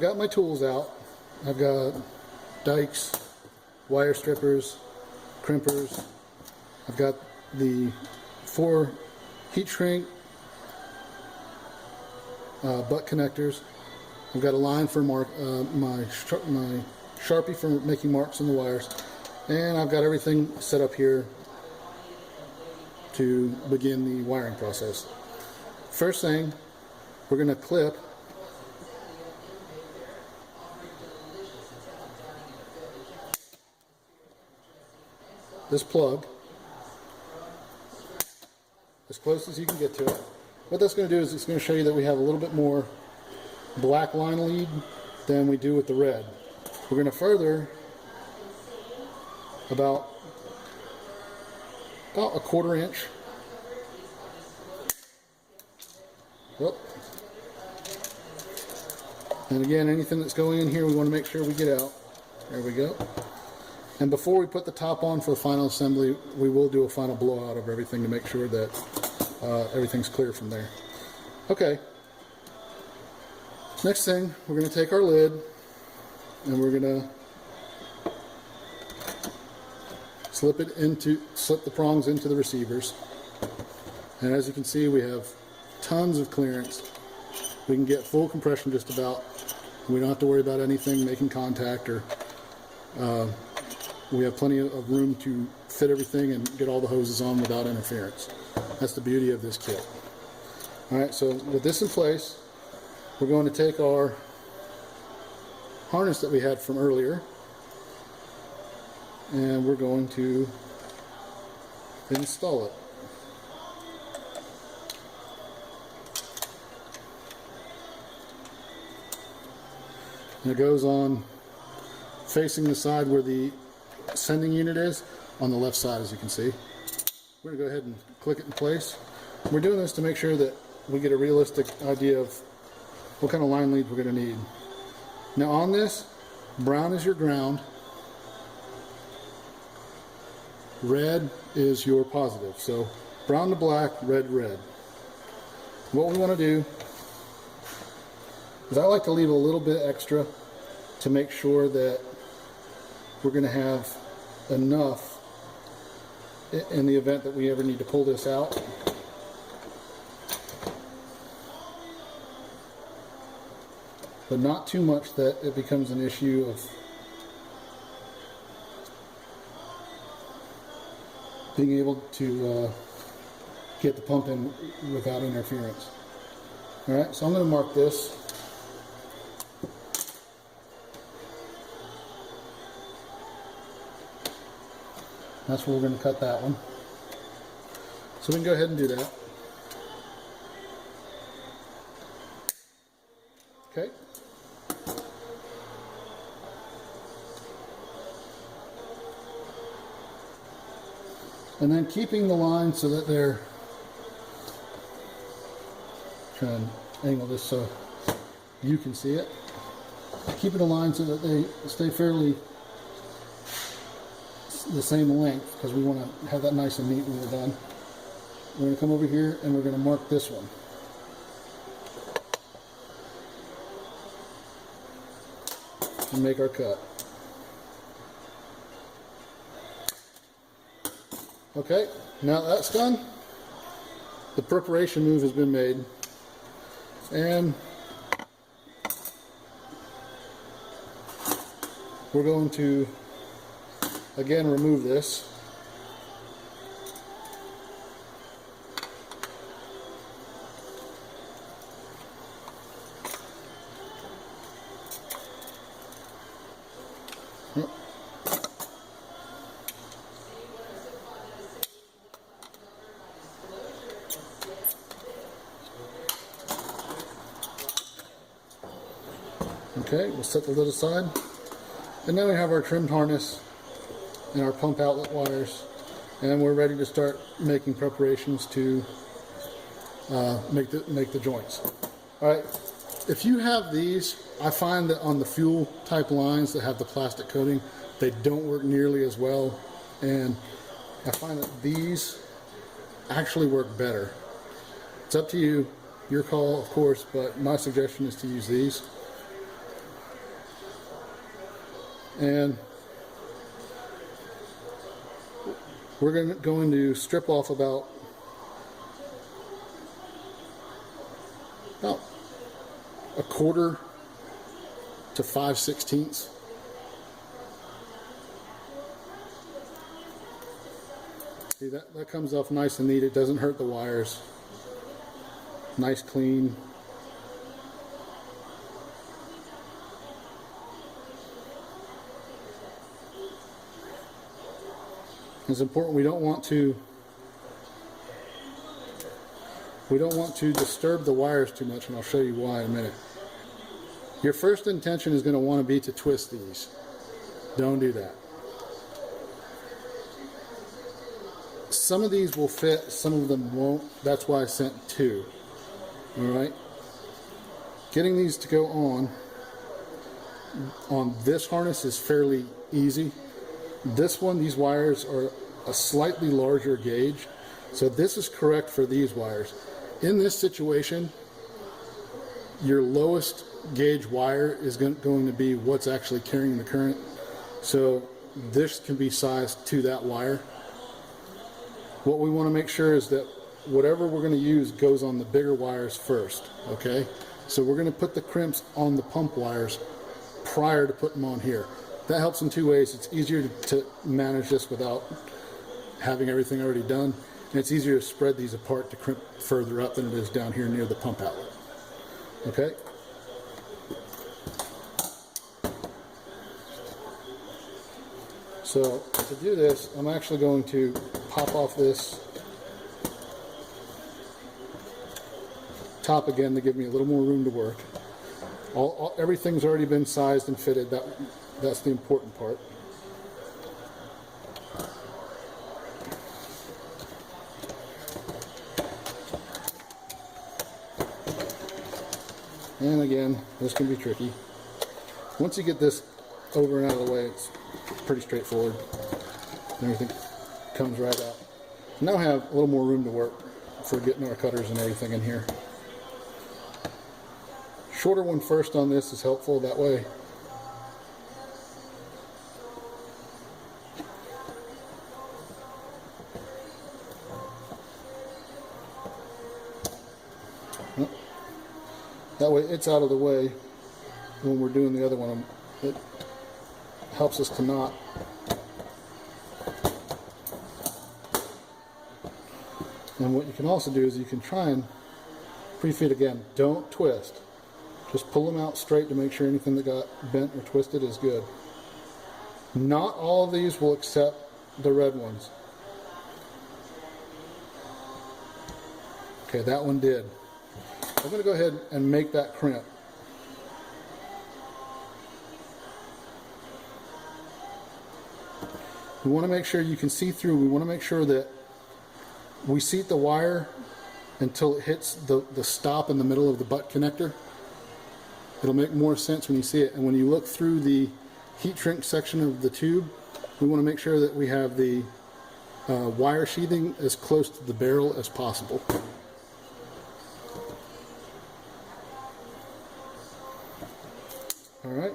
I've got my tools out. I've got dikes, wire strippers, crimpers. I've got the 4 heat shrink butt connectors. I've got a line for my Sharpie for making marks on the wires, and I've got everything set up here to begin the wiring process. First thing, we're going to clip this plug as close as you can get to it. What that's going to do is it's going to show you that we have a little bit more black line lead than we do with the red. We're going to further about a 1/4 inch. Yep. And again, anything that's going in here we want to make sure we get out. There we go. And before we put the top on for the final assembly, we will do a final blowout of everything to make sure that everything's clear from there. Okay. Next thing, we're going to take our lid and we're going to slip the prongs into the receivers. And as you can see, we have tons of clearance. We can get full compression just about. We don't have to worry about anything making contact, or we have plenty of room to fit everything and get all the hoses on without interference. That's the beauty of this kit. Alright, so with this in place, we're going to take our harness that we had from earlier and we're going to install it. And it goes on facing the side where the sending unit is, on the left side, as you can see. We're going to go ahead and click it in place. We're doing this to make sure that we get a realistic idea of what kind of line lead we're going to need. Now on this, brown is your ground, red is your positive. So brown to black, red, red. What we want to do is I like to leave a little bit extra to make sure that we're going to have enough in the event that we ever need to pull this out. But not too much that it becomes an issue of being able to get the pump in without interference. Alright, so I'm going to mark this. That's where we're going to cut that one. So we can go ahead and do that. Okay. And then keeping the line so that they're, try and angle this so you can see it. Keeping the line so that they stay fairly the same length, because we want to have that nice and neat when we're done. We're going to come over here and we're going to mark this one. And make our cut. Okay, now that that's done, the preparation move has been made, and we're going to again remove this. Okay, we'll set the lid aside, and now we have our trimmed harness and our pump outlet wires, and we're ready to start making preparations to make the joints. Alright, if you have these, I find that on the fuel type lines that have the plastic coating, they don't work nearly as well, and I find that these actually work better. It's up to you, your call of course, but my suggestion is to use these. And we're going to strip off about a quarter to 5/16. See, that comes off nice and neat. It doesn't hurt the wires. Nice, clean. It's important. We don't want to disturb the wires too much, and I'll show you why in a minute. Your first intention is going to want to be to twist these. Don't do that. Some of these will fit, some of them won't. That's why I sent two. Alright? Getting these to go on this harness is fairly easy. This one, these wires are a slightly larger gauge, so this is correct for these wires. In this situation, your lowest gauge wire is going to be what's actually carrying the current, so this can be sized to that wire. What we want to make sure is that whatever we're going to use goes on the bigger wires first, okay? So we're going to put the crimps on the pump wires prior to putting them on here. That helps in two ways. It's easier to manage this without having everything already done, and it's easier to spread these apart to crimp further up than it is down here near the pump outlet. Okay? So to do this, I'm actually going to pop off this top again to give me a little more room to work. Everything's already been sized and fitted. That's the important part. And again, this can be tricky. Once you get this over and out of the way, it's pretty straightforward. Everything comes right out. Now I have a little more room to work for getting our cutters and everything in here. Shorter one first on this is helpful, that way it's out of the way when we're doing the other one. It helps us to not and what you can also do is you can try and pre-feed again. Don't twist. Just pull them out straight to make sure anything that got bent or twisted is good. Not all of these will accept the red ones. Okay, that one did. I'm going to go ahead and make that crimp. We want to make sure you can see through. We want to make sure that we seat the wire until it hits the stop in the middle of the butt connector. It'll make more sense when you see it. And when you look through the heat shrink section of the tube, we want to make sure that we have the wire sheathing as close to the barrel as possible. All right.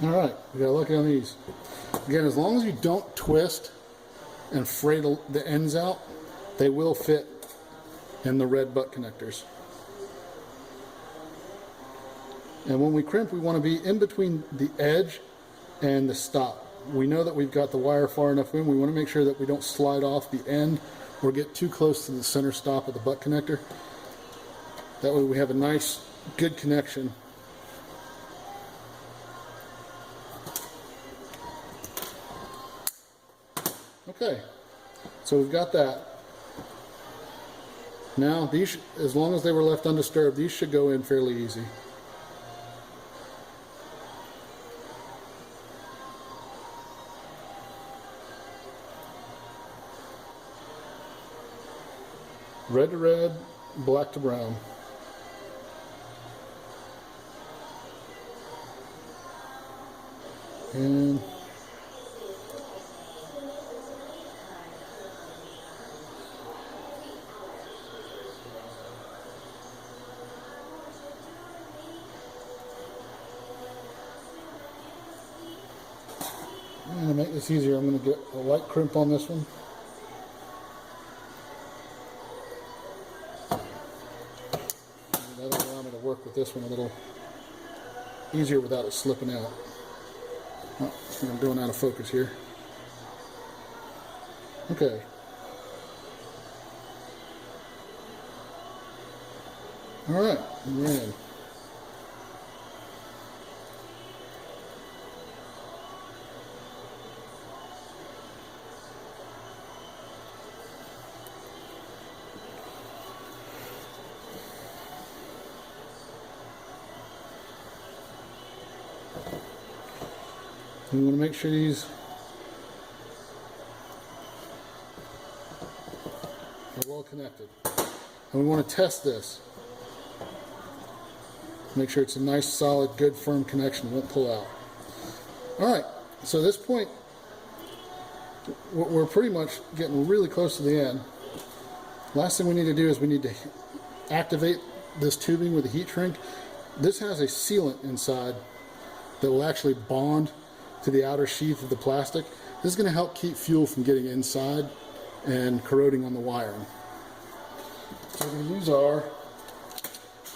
Alright, we got lucky on these. Again, as long as you don't twist and fray the ends out, they will fit in the red butt connectors. And when we crimp, we want to be in between the edge and the stop. We know that we've got the wire far enough in. We want to make sure that we don't slide off the end or get too close to the center stop of the butt connector. That way we have a nice, good connection. Okay, so we've got that. Now these, as long as they were left undisturbed, these should go in fairly easy. Red to red, black to brown. And to make this easier, I'm going to get a light crimp on this one. And that'll allow me to work with this one a little easier without it slipping out. Oh, I'm going out of focus here. Okay. All right, we're in. We want to make sure these are well connected. And we want to test this. Make sure it's a nice, solid, good, firm connection. It won't pull out. Alright, so at this point, we're pretty much getting really close to the end. Last thing we need to do is we need to activate this tubing with a heat shrink. This has a sealant inside that will actually bond to the outer sheath of the plastic. This is going to help keep fuel from getting inside and corroding on the wiring. So we're going to use our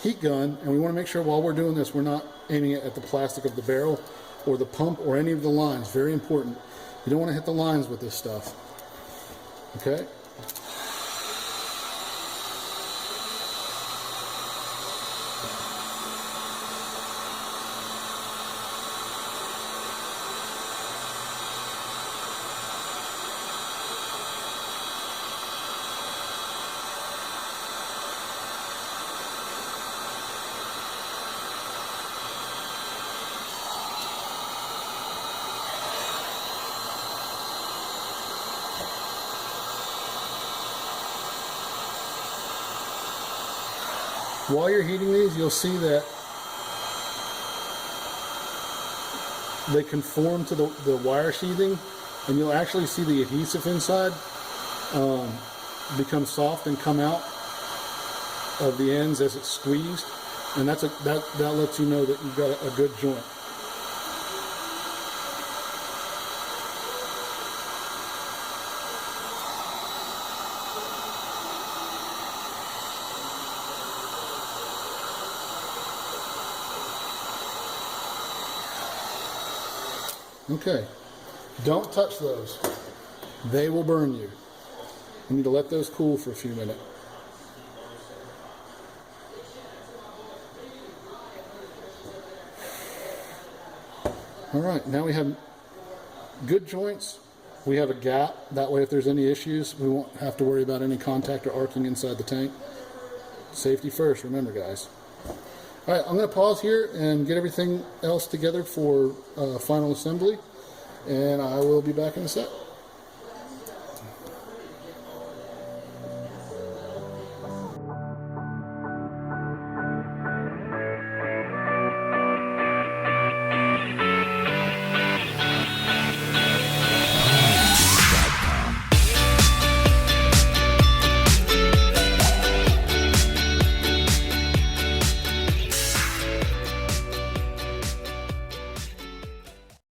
heat gun, and we want to make sure while we're doing this we're not aiming it at the plastic of the barrel or the pump or any of the lines. Very important. You don't want to hit the lines with this stuff. Okay? While you're heating these, you'll see that they conform to the wire sheathing, and you'll actually see the adhesive inside become soft and come out of the ends as it's squeezed, and that lets you know that you've got a good joint. Okay, don't touch those. They will burn you. You need to let those cool for a few minutes. All right, now we have good joints. We have a gap. That way if there's any issues, we won't have to worry about any contact or arcing inside the tank. Safety first, remember guys. All right, I'm going to pause here and get everything else together for final assembly, and I will be back in a sec.